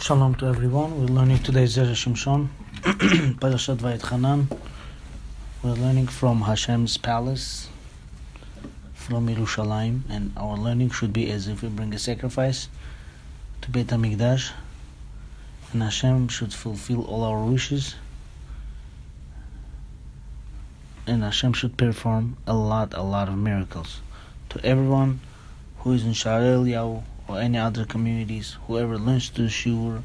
Shalom to everyone. We're learning today Zera Shimshon, Parashat Vayetchanan. We're learning from Hashem's palace, from Yerushalayim, and our learning should be as if we bring a sacrifice to Beit HaMikdash, and Hashem should fulfill all our wishes, and Hashem should perform a lot of miracles. To everyone who is in Sha'arei Eliyahu or any other communities, whoever learns to Shur,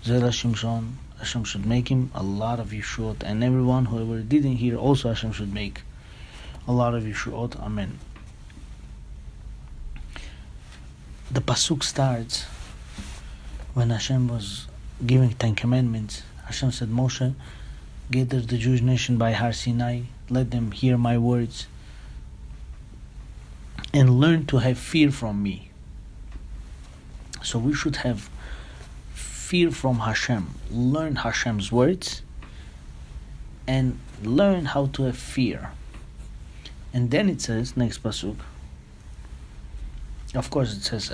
Zera Shimshon, Hashem should make him a lot of Yeshuot, and everyone whoever didn't hear also Hashem should make a lot of Yeshuot. Amen. The Pasuk starts when Hashem was giving 10 commandments. Hashem said, Moshe, gather the Jewish nation by Har Sinai, let them hear my words, and learn to have fear from me. So we should have fear from Hashem, learn Hashem's words, and learn how to have fear. And then it says, next pasuk, of course it says,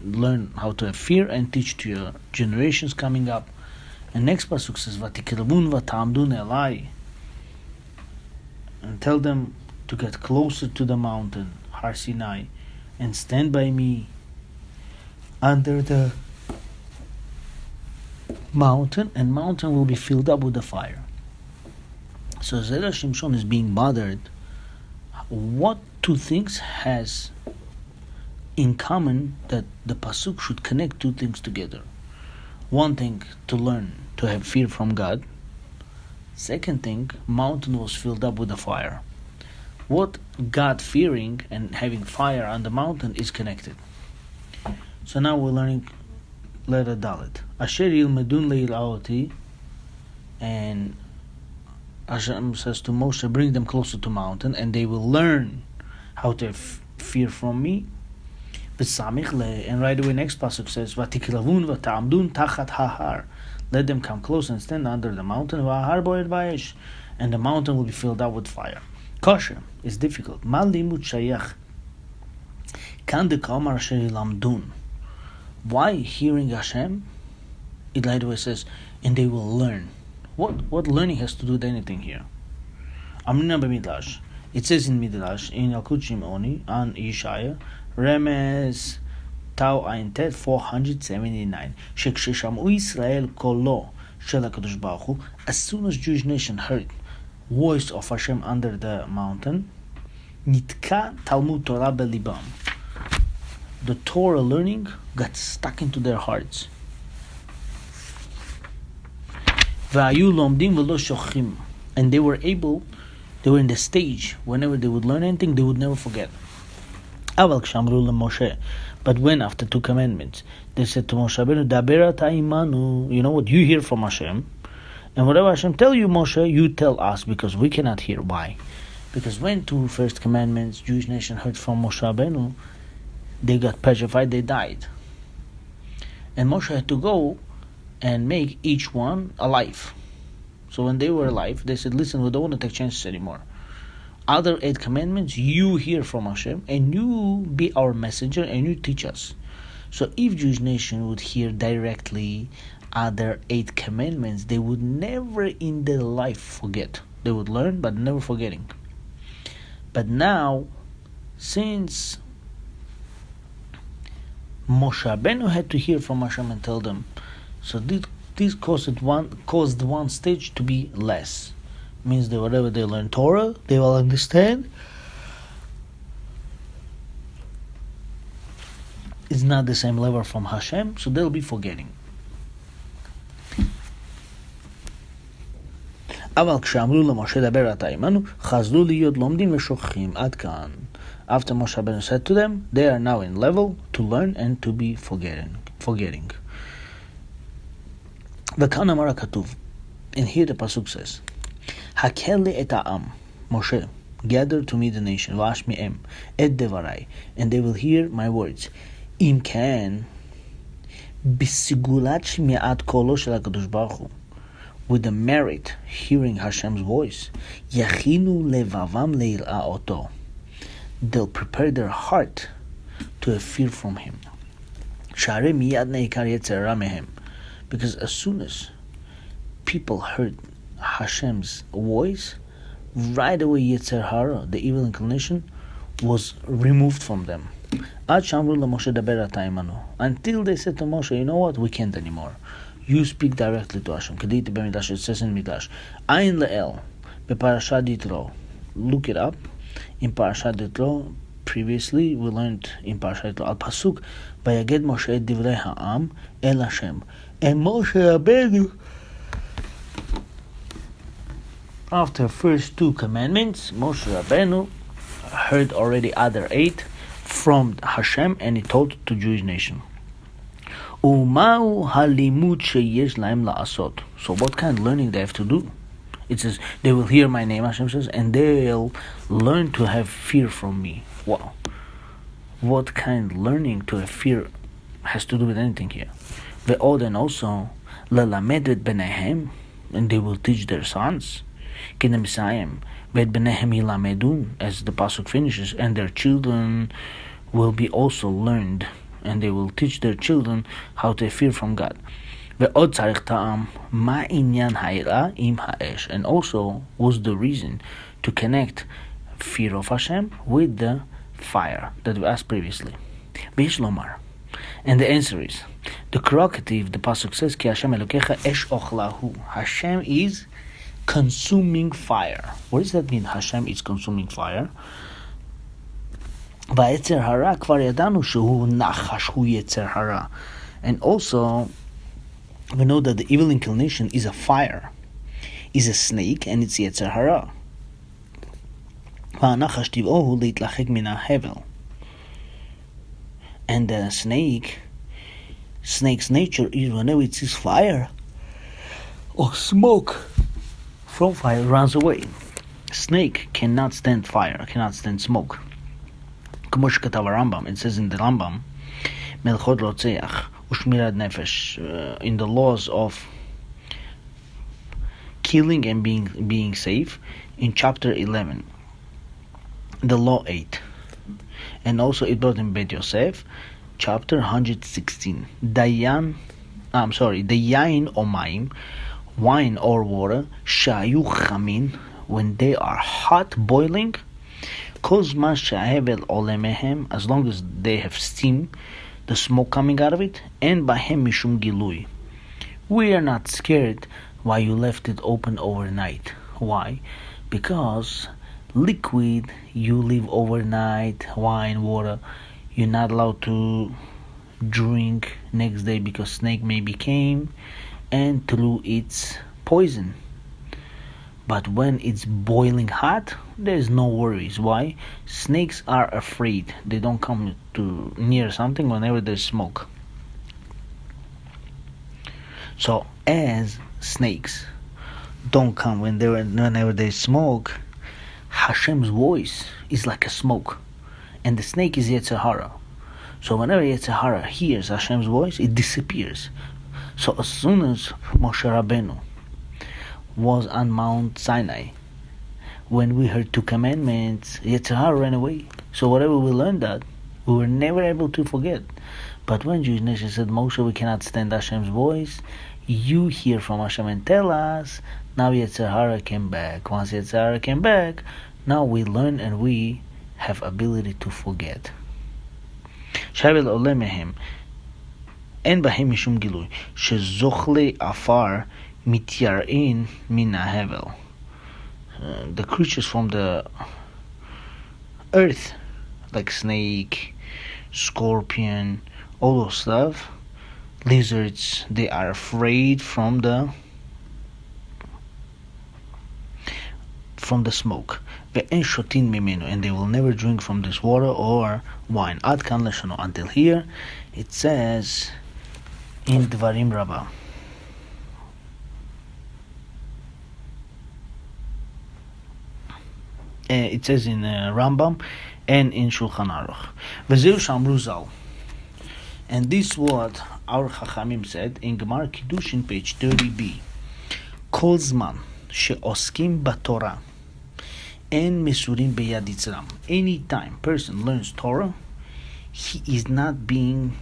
learn how to have fear and teach to your generations coming up. And next pasuk says, Vatikravun v'tamdun elai, and tell them to get closer to the mountain, Har Sinai, and stand by me under the mountain, and mountain will be filled up with the fire. So Zera Shimshon is being bothered. What two things has in common that the pasuk should connect two things together? One thing, to learn to have fear from God. Second thing, mountain was filled up with the fire. What God fearing and having fire on the mountain is connected. So now we're learning letter Dalet. Asher yilmedun le'il'aoti, and Hashem says to Moshe, bring them closer to mountain, and they will learn how to have fear from me. And right away next pasuk says, Vatikravun v'tamdun tachat hahar, let them come close and stand under the mountain, v'ahar bo'ed v'ayesh, and the mountain will be filled up with fire. Kosher is difficult. Ma limud shayach kan dekamar asher yilamdun. Why hearing Hashem? It right away says, and they will learn. What learning has to do with anything here? Amrina b'midrash. It says in Midrash, in Yalkut Shimoni, on Yeshaya, Remes Tau Ein Tet 479. Sheksheshamu Yisrael kolo shel HaKadosh Baruch Hu. As soon as Jewish nation heard voice of Hashem under the mountain, Nitka Talmud Torah belibam. The Torah learning got stuck into their hearts. V'ayu lomdim v'lo shochim, and they were in the stage, whenever they would learn anything, they would never forget. Aval kshamru leMoshe, but when after 2 commandments, they said to Moshe Rabbeinu, Daber ata imanu, you know what, you hear from Hashem, and whatever Hashem tell you, Moshe, you tell us, because we cannot hear. Why? Because when 2 first commandments, Jewish nation heard from Moshe Rabbeinu, they got petrified, they died. And Moshe had to go and make each one alive. So when they were alive, they said, listen, we don't want to take chances anymore. Other 8 commandments, you hear from Hashem, and you be our messenger, and you teach us. So if Jewish nation would hear directly other 8 commandments, they would never in their life forget. They would learn, but never forgetting. But now, since Moshe Rabbeinu had to hear from Hashem and tell them, so this caused one stage to be less. Means that whatever they learn Torah, they will understand. It's not the same level from Hashem, so they'll be forgetting. Aval kshamru leMoshe daber ata imanu, chazlu liyot lomdim v'shochim ad kan. After Moshe Rabbeinu said to them, they are now in level to learn and to be forgetting. V'kan amar HaKatuv, and here the pasuk says, Hakel li et ha'am, Moshe, gather to me the nation, v'ashmi'em et devarai, and they will hear my words. Im kan b'sigulat shmi'at kolo shel HaKadosh Baruch Hu, with the merit hearing Hashem's voice, yachinu levavam le'il'a'oto, they'll prepare their heart to have fear from him. Because as soon as people heard Hashem's voice, right away Yetzer Harah, the evil inclination, was removed from them. Until they said to Moshe, you know what, we can't anymore. You speak directly to Hashem. It says in Midrash, Ayin Le'el, Beparashat Yitro. Look it up. In Parashat Yitro, previously we learned in Parashat Yitro, Al Pasuk, Vayaged Moshe et Divrei Ha'am El Hashem. And Moshe Rabbeinu, after first 2 commandments, Moshe Rabbeinu heard already other 8 from Hashem, and he told to Jewish nation. Umau halimut sheyesh laim la'asot. So what kind of learning they have to do? It says, they will hear my name, Hashem says, and they'll learn to have fear from me. Wow. What kind of learning to have fear has to do with anything here? Ve'od, and also, lelamed et benehem, and they will teach their sons. Kenemisayim, ve'et benehem yilamedun, as the pasuk finishes, and their children will be also learned, and they will teach their children how to fear from God. Ve'od tzarich ta'am, ma inyan ha'ira im ha'esh, and also was the reason to connect fear of Hashem with the fire that we asked previously. V'yesh lomar, and the answer is, the corrogative, the pasuk says, Ki Hashem Elokecha esh ochlahu. Hashem is consuming fire. What does that mean? Hashem is consuming fire. V'yetzer harah kvar yadanu shehu nachash hu yetzer harah. And also, we know that the evil inclination is a fire, is a snake, and it's Yetzer Harah. V'anachash tiv'ohu leitlachek min ha'hevel. And the snake's nature is whenever it sees fire or smoke from fire, it runs away. Snake cannot stand fire, cannot stand smoke. K'mo shekatav Rambam, it says in the Rambam, Melchot Rotzeach Ushmirat Nefesh, in the laws of killing and being safe, in chapter 11, the law 8, and also it brought in Bet Yosef, chapter 116. The yain or mayim, wine or water, shayu chamin, when they are hot, boiling, kozman she'hevel olemehem, as long as they have steam, the smoke coming out of it, and bahem mishum gilui. We are not scared why you left it open overnight. Why? Because liquid, you leave overnight, wine, water, you're not allowed to drink next day because snake maybe came and threw its poison. But when it's boiling hot, there's no worries. Why? Snakes are afraid. They don't come to near something whenever there's smoke. So as snakes don't come whenever there's smoke, Hashem's voice is like a smoke, and the snake is Yetzer Harah. So whenever Yetzer Harah hears Hashem's voice, it disappears. So as soon as Moshe Rabbeinu was on Mount Sinai, when we heard 2 commandments, Yetzer Harah ran away. So whatever we learned that, we were never able to forget. But when Jewish nation said, Moshe, we cannot stand Hashem's voice, you hear from Hashem and tell us, now Yetzer Harah came back. Once Yetzer Harah came back, now we learn and we have ability to forget. Shavel olemehem, en bahem mishum gilui, shezochle afar mityarin min havel. The creatures from the earth, like snake, scorpion, all those stuff, lizards, they are afraid from the smoke. Ve'en shotin mimenu, and they will never drink from this water or wine. Ad kan leshano, until here it says in Dvarim Rabbah. It says in Rambam and in Shulchan Aruch. V'zeu shamru zal. And this is what our Chachamim said in Gemara Kiddushin, page 30b. Kol zman she'oskim b'Torah en mesurim beyad yitzram. Any time person learns Torah, he is not being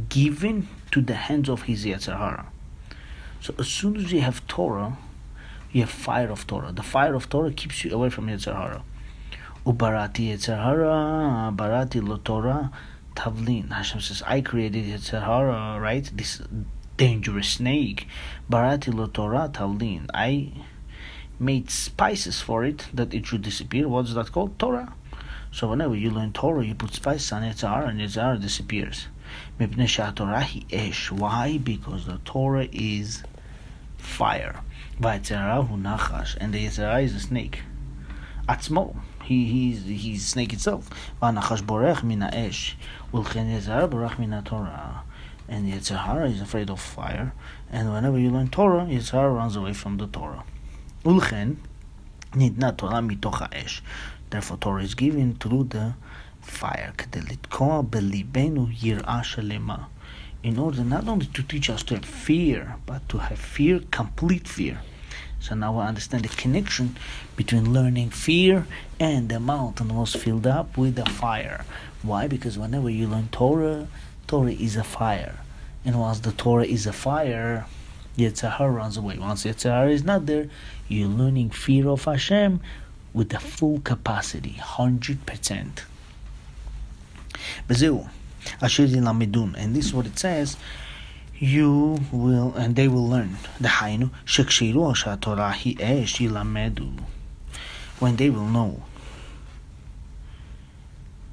given to the hands of his Yetzer Harah. So as soon as you have Torah, you have fire of Torah. The fire of Torah keeps you away from Yetzer Harah. Ubarati Yetzer Harah, barati lo Torah, tavlin. Hashem says, I created Yetzer Harah, right? This dangerous snake. Barati lo Torah, tavlin. I made spices for it that it should disappear. What's that called? Torah. So whenever you learn Torah, you put spices on Yetzer Harah, and Yetzer Harah disappears. Why? Because the Torah is fire. And the Yetzer Harah is a snake. Atzmo. He's snake itself. And Yetzer Harah is afraid of fire. And whenever you learn Torah, Yetzer Harah runs away from the Torah. Therefore, Torah is given through the fire. In order not only to teach us to have fear, but to have fear, complete fear. So now I understand the connection between learning fear and the mountain was filled up with the fire. Why? Because whenever you learn Torah, Torah is a fire. And once the Torah is a fire, Yetzer Harah runs away. Once Yetzer Harah is not there, you're learning fear of Hashem with the full capacity, 100%. And this is what it says, you will, and they will learn. When they will know,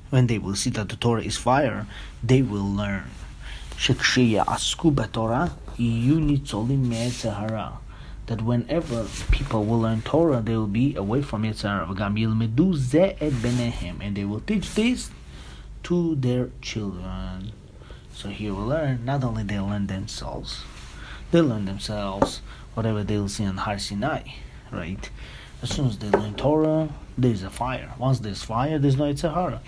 when they will see that the Torah is fire, they will learn. That whenever people will learn Torah, they will be away from Yetzer Harah. And they will teach this to their children. So here we learn, not only they learn themselves, whatever they will see on Har Sinai, right? As soon as they learn Torah, there's a fire. Once there's fire, there's no Yetzer Harah.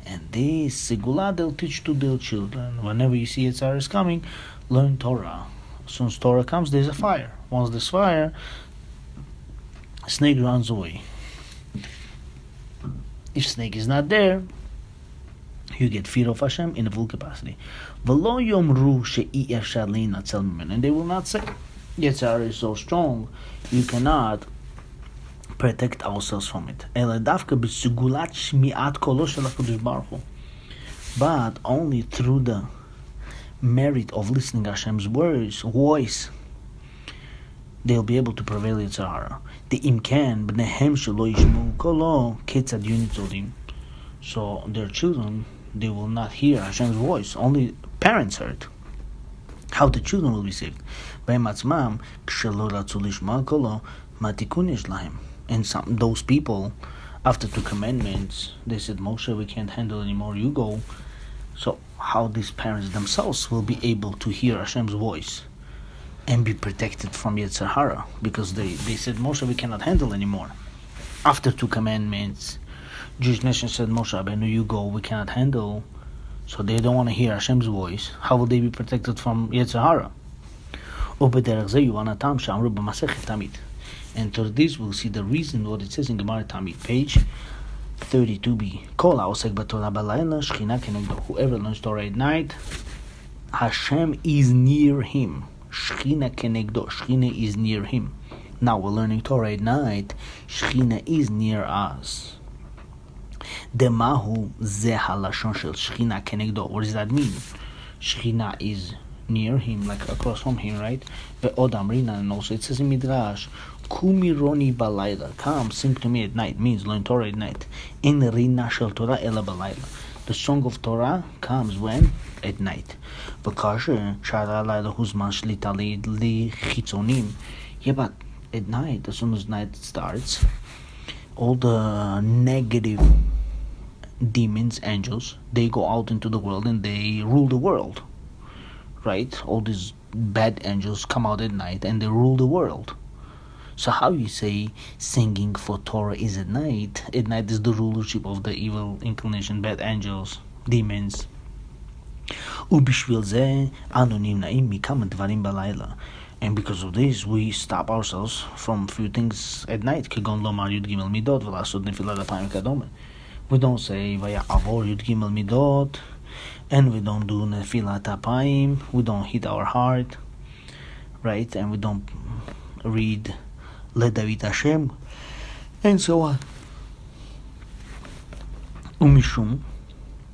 And this Segula they'll teach to their children. Whenever you see Yetzer Harah is coming, learn Torah. As soon as Torah comes, there's a fire. Once there's fire, snake runs away. If snake is not there, you get fear of Hashem in a full capacity. And they will not say, Yetzer Harah is so strong, you cannot protect ourselves from it. But only through the merit of listening to Hashem's voice, they'll be able to prevail Yetzer Harah. The imkan b'nehem shelo yishmu kolo ketzad yunitzodin. So their children, they will not hear Hashem's voice. Only parents heard. How the children will be saved? And those people, after 2 commandments, they said, Moshe, we can't handle anymore, you go. So how these parents themselves will be able to hear Hashem's voice and be protected from Yetzer Harah, because they said, Moshe, we cannot handle anymore. After 2 commandments, Jewish nation said, Moshe Rabbeinu, you go, we cannot handle. So they don't want to hear Hashem's voice. How will they be protected from Yetzer Harah? And through this we'll see the reason what it says in Gemara Tamid, page 32b. Whoever learns Torah at night, Hashem is near him. Shechina kenegdo. Shechina is near him. Now we're learning Torah at night. Shechina is near us. Demahu ze halashon shel Shechina kenegdo. What does that mean? Shechina is near him, like across from him, right? Ve'od amrina, and also it says in Midrash, Kumi roni balayla. Come, sing to me at night. Means learn Torah at night. In rina shel Torah ela balayla. The song of Torah comes when? At night. V'kasher shara layla huzman shlita li chitzonim. Yeah, but at night, as soon as night starts, all the negative demons, angels, they go out into the world and they rule the world, right? All these bad angels come out at night and they rule the world. So how you say singing for Torah is at night? At night is the rulership of the evil inclination, bad angels, demons. ובשביל זה אנו נמנעים מכמה דברים בלילה. And because of this, we stop ourselves from few things at night. כגון לומר י' ג' מידות ולעשות נפילת אפיים כדומה. We don't say ויעבור י' ג' מידות, and we don't do נפילת אפיים. We don't hit our heart, right? And we don't read Le David Hashem, and so on. Umishum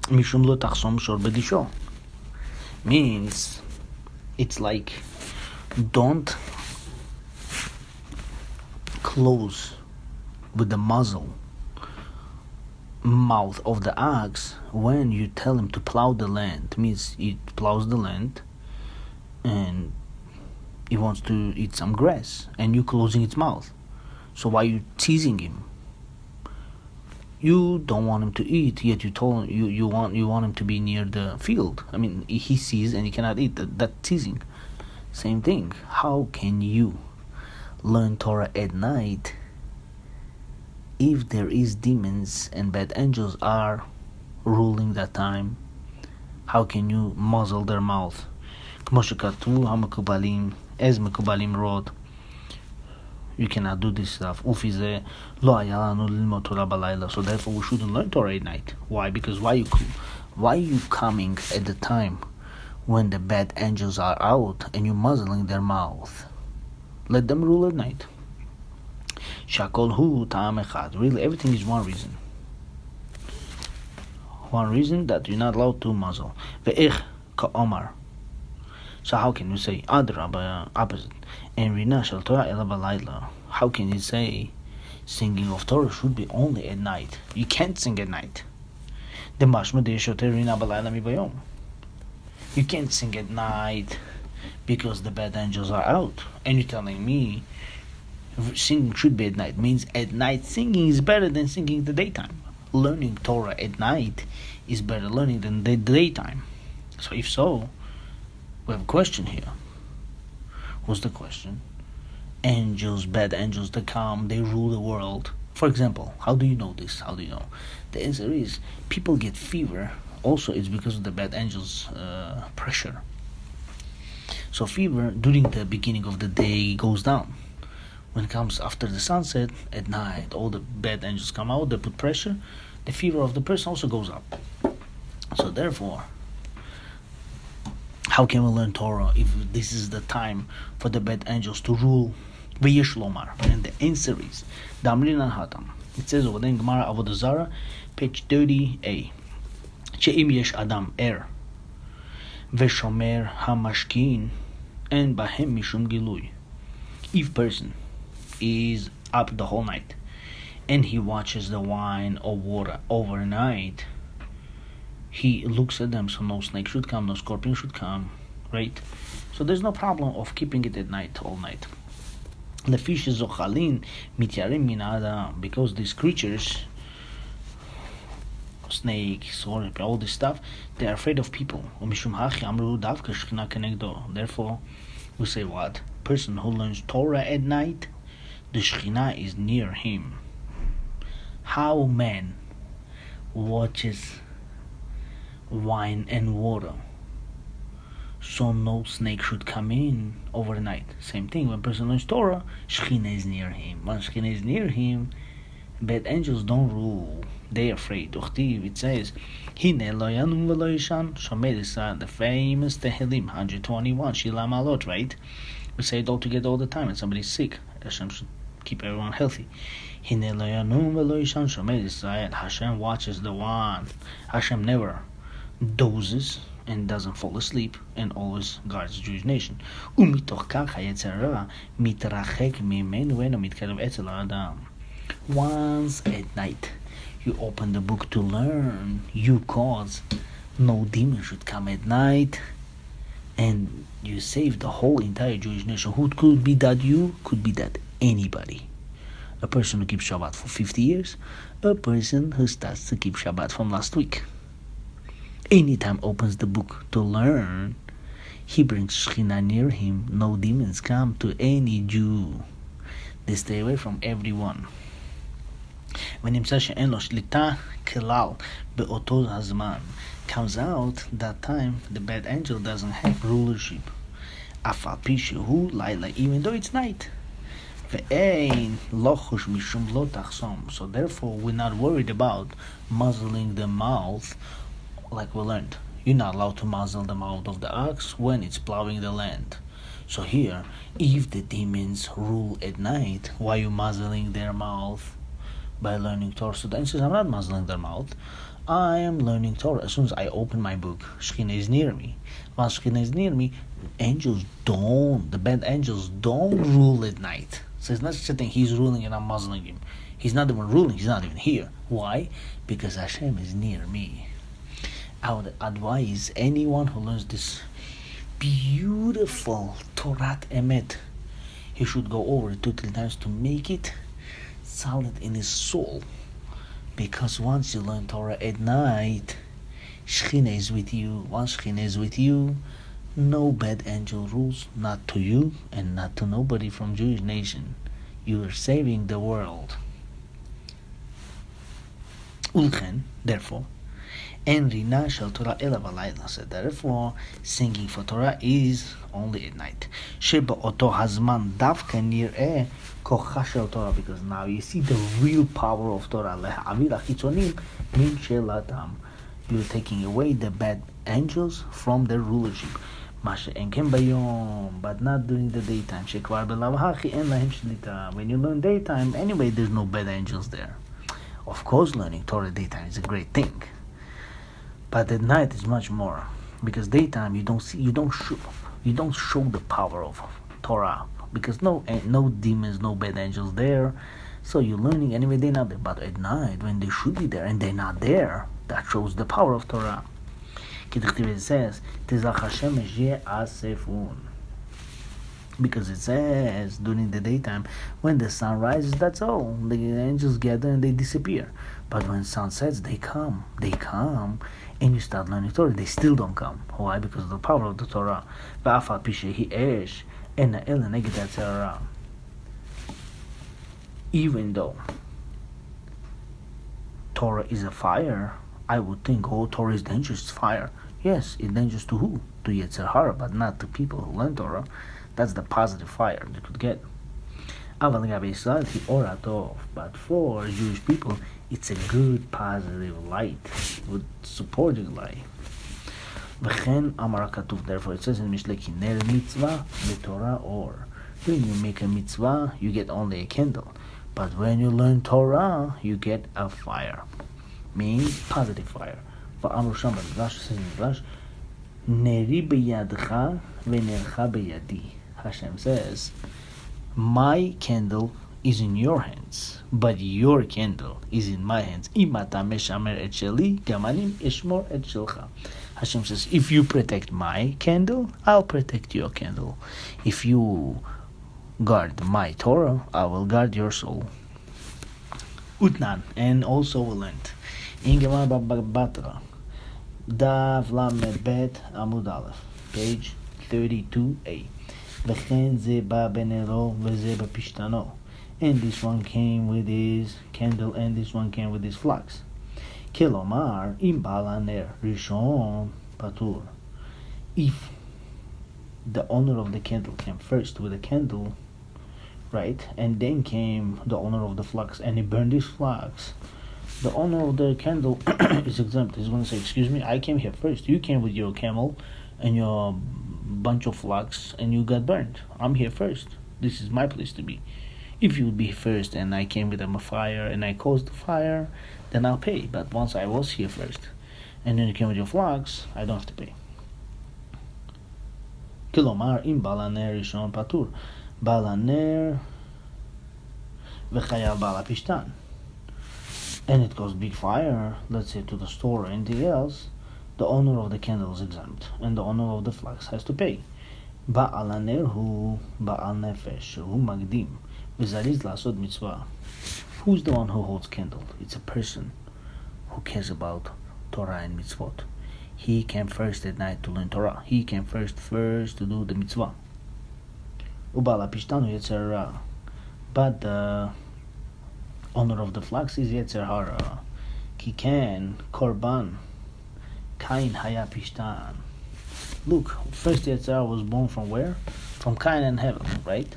lo tachsom shor bedisho means it's like don't close with the mouth of the ox when you tell him to plow the land. Means it plows the land and he wants to eat some grass and you closing its mouth. So why are you teasing him? You don't want him to eat, yet you told him you want him to be near the field. I mean, he sees and he cannot eat. That's teasing. Same thing. How can you learn Torah at night if there is demons and bad angels are ruling that time? How can you muzzle their mouth? כמו שכתבו המקובלים, as מקובלים wrote, you cannot do this stuff. So therefore we shouldn't learn Torah at night. Why? Because why are you coming at the time when the bad angels are out and you're muzzling their mouth? Let them rule at night. Shakol hu ta'am echad. Really, everything is one reason. One reason that you're not allowed to muzzle. Ve'ich ka'omar. So how can you say adraba, opposite? And rina shel Torah ela balayla. How can you say singing of Torah should be only at night? You can't sing at night. The mashma de shoter rina balayla mi bayom. You can't sing at night because the bad angels are out. And you're telling me singing should be at night. Means at night singing is better than singing in the daytime. Learning Torah at night is better learning than the daytime. So if so, we have a question here. What's the question? Angels, bad angels, they come, they rule the world. For example, how do you know this? How do you know? The answer is people get fever. Also, it's because of the bad angels' pressure. So fever during the beginning of the day goes down. When it comes after the sunset, at night, all the bad angels come out, they put pressure. The fever of the person also goes up. So therefore, how can we learn Torah if this is the time for the bad angels to rule? V'yesh lomar. And the answer is Damrinan Hatam. It says over there in Gemara Avodah Zara, page 30a. She'im yesh Adam er v'shomer hamashkin and bahem mishum gilui. If person is up the whole night and he watches the wine or water overnight, he looks at them, so no snake should come, no scorpion should come, right? So there's no problem of keeping it at night, all night. Lefish zochalin mityarim min adam, because these creatures, snakes, or all this stuff, they are afraid of people. Therefore, we say what? Person who learns Torah at night, the Shekhinah is near him. How man watches wine and water, so no snake should come in overnight. Same thing, when person learns Torah, Shekhinah is near him. When Shekhinah is near him, bad angels don't rule. They are afraid. It says, Hine lo yanum v'lo yishan, shomer Yisrael, the famous Tehillim, 121, Shila Malot, right? We say it all together all the time when somebody's sick. Hashem should keep everyone healthy. Hine lo yanum v'lo yishan, shomer Yisrael. Hashem watches the one. Hashem never dozes and doesn't fall asleep and always guards the Jewish nation. Umitoch kach Yetzer Harah mitrachek mimenu ve'eno mitkarev etzel ha'adam. Once at night you open the book to learn, you cause no demon should come at night, and you save the whole entire Jewish nation. Who could be that? You could be that anybody. A person who keeps Shabbat for 50 years, a person who starts to keep Shabbat from last week. Anytime opens the book to learn, he brings Shekhinah near him. No demons come to any Jew. They stay away from everyone. ונמצא שאין לו שליטה כלל באותו הזמן, comes out that time the bad angel doesn't have rulership. אף על פי שהוא לילה, even though it's night. ואין לחוש משום לא תחסום. So therefore we're not worried about muzzling the mouth like we learned. You're not allowed to muzzle the mouth of the ox when it's plowing the land. So here, if the demons rule at night, why are you muzzling their mouth by learning Torah? So the answer is, I'm not muzzling their mouth. I am learning Torah. As soon as I open my book, Shekhinah is near me. Once Shekhinah is near me, the bad angels don't rule at night. So it's not such a thing, he's ruling and I'm muzzling him. He's not even ruling, he's not even here. Why? Because Hashem is near me. I would advise anyone who learns this beautiful Torah Emet, he should go over it 2-3 times to make it solid in his soul. Because once you learn Torah at night, Shekhinah is with you. Once Shekhinah is with you, no bad angel rules, not to you and not to nobody from Jewish nation. You are saving the world. Ulchen, therefore, en rina shel Torah ela balayla. So therefore, singing for Torah is only at night. Sheba oto hazman davka nir'eh kocha shel Torah, because now you see the real power of Torah. Le'havir achitzonim min shelatam. You're taking away the bad angels from their rulership. But not during the daytime. When you learn daytime, anyway, there's no bad angels there. Of course, learning Torah daytime is a great thing, but at night is much more, because daytime you don't show the power of Torah, because no demons, no bad angels there. So you're learning anyway, they're not there. But at night, when they should be there and they're not there, that shows the power of Torah. It says, because it says during the daytime, when the sun rises, that's all. The angels gather and they disappear. But when sun sets, they come, and you start learning Torah, they still don't come. Why? Because of the power of the Torah. Even though Torah is a fire, I would think, Torah is dangerous, it's fire. Yes, it's dangerous to who? To Yetzer Harah, but not to people who learn Torah. That's the positive fire they could get. But for Jewish people, it's a good, positive light, good, supporting light. Therefore, it says in Mishlei, Ner mitzvah Torah or. When you make a mitzvah, you get only a candle. But when you learn Torah, you get a fire. Means positive fire. Neri beyadcha v'nercha beyadi. Hashem says, my candle is in your hands, but your candle is in my hands. Imata meshamer et sheli, gamanim eshmor et shelcha. Hashem says, if you protect my candle, I'll protect your candle. If you guard my Torah, I will guard your soul. Utnan, and also we learned in Gemara Batra, Dav Lamed Bet Amud Aleph, page 32a. V'chen ze ba benero v'ze ba pishtano. And this one came with his candle, and this one came with his flax. Kelomar im balaner rishon patur. If the owner of the candle came first with a candle, right, and then came the owner of the flax, and he burned his flax, the owner of the candle is exempt. He's going to say, excuse me, I came here first. You came with your camel and your bunch of flax, and you got burned. I'm here first. This is my place to be. If you would be first and I came with a fire and I caused the fire, then I'll pay. But once I was here first and then you came with your flax, I don't have to pay. Kilomar im balaner rishon patur. Balaner v'chayal bala pishtan. And it caused big fire, let's say to the store or anything else, the owner of the candle is exempt, and the owner of the flax has to pay. Ba'al haner hu ba'al nefesh hu magdim v'zariz la'asod mitzvah. Who's the one who holds candle? It's a person who cares about Torah and mitzvot. He came first at night to learn Torah. He came first to do the mitzvah. Ubala pishtanu Yetzer Harah. But the owner of the flax is Yetzer Harah. Ki ken korban kain haya pishtan. Look, first Yetzer Harah was born from where? From Cain and Hevel, right?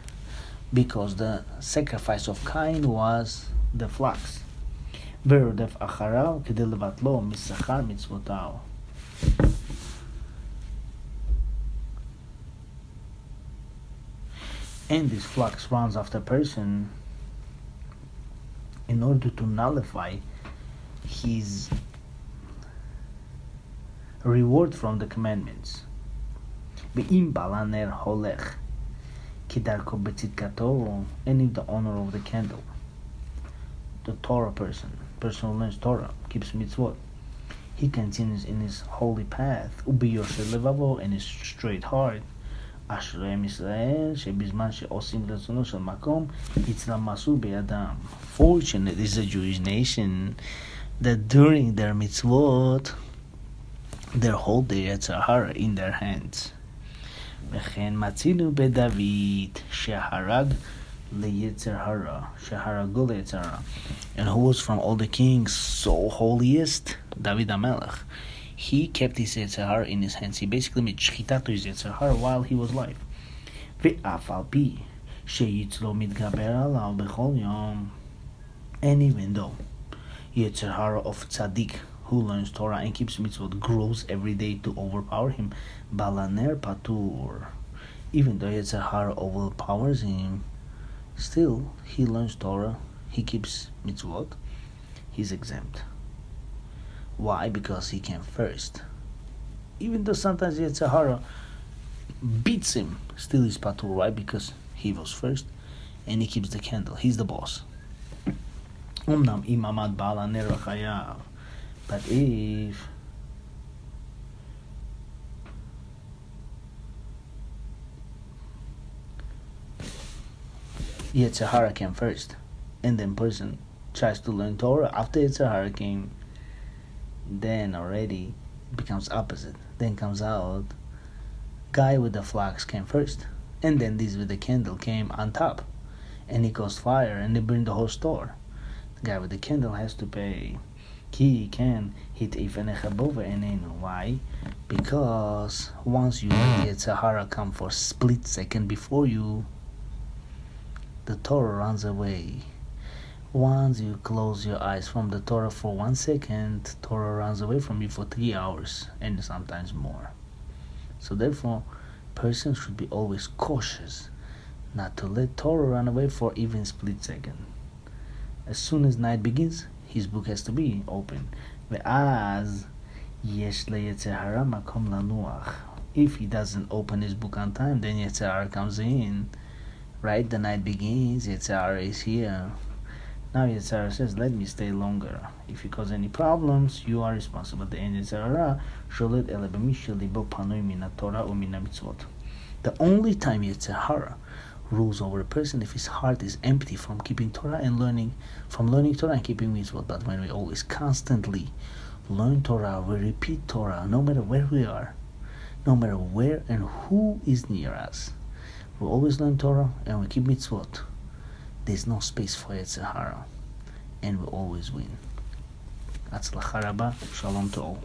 Because the sacrifice of Cain was the flax. Verodef acharav kedei levatlo misachar mitzvotav. and this flux runs after a person in order to nullify his reward from the commandments. ואם בעל הנר הולך כדרכו בצדקתו, and if the owner of the candle, the Torah person who learns Torah, keeps mitzvot, he continues in his holy path, ובiyosher לבבו, in his straight heart, אשרי עם ישראל שבזמן שעושים רצונו של מקום יתרמסו בידם. Fortunate is the Jewish nation that during their mitzvot they hold the Yetzer Harah in their hands. וכן מצינו בדוד שהרג ליצר הרע, שהרגו ליצר הרע. And who was from all the kings so holiest? David HaMelech. He kept his Yetzer Harah in his hands. He basically made שחיטתו his Yetzer Harah while he was alive. ואף על פי שיצרו מתגבר עליו בכל יום. And even though Yetzer Harah of tzaddik who learns Torah and keeps mitzvot grows every day to overpower him, balaner patur. Even though Yetzer Harah overpowers him, still he learns Torah, he keeps mitzvot, he's exempt. Why? Because he came first. Even though sometimes Yetzer Harah beats him, still he's patur. Why? Because he was first and he keeps the candle. He's the boss. Omnam imamad balaner chayav. But if Yetzer Harah came first, and then person tries to learn Torah after Yetzer Harah came, then already becomes opposite. Then comes out, guy with the flax came first, and then this with the candle came on top, and he caused fire, and they burned the whole store. The guy with the candle has to pay. He can hit ifenecha bova enenu. Why? Because once you let the Yetzer Harah come for a split second before you, the Torah runs away. Once you close your eyes from the Torah for 1 second, Torah runs away from you for 3 hours and sometimes more. So therefore, persons should be always cautious not to let Torah run away for even split second. As soon as night begins, his book has to be open. ואז יש ליצר הרע מקום לנוח. If he doesn't open his book on time, then Yetzer Harah comes in. Right? The night begins, Yetzer Harah is here. Now Yetzer Harah says, let me stay longer. If you cause any problems, you are responsible. The end Yetzer Harah שולט אלא במי שליבו פנוי מן התורה ומן המצוות. The only time Yetzer Harah rules over a person if his heart is empty from keeping Torah and learning Torah and keeping mitzvot. But when we always constantly learn Torah, we repeat Torah, no matter where we are, no matter where and who is near us, we always learn Torah and we keep mitzvot. There's no space for Yetzer Harah, and we always win. Atzlacha rabba, shalom to all.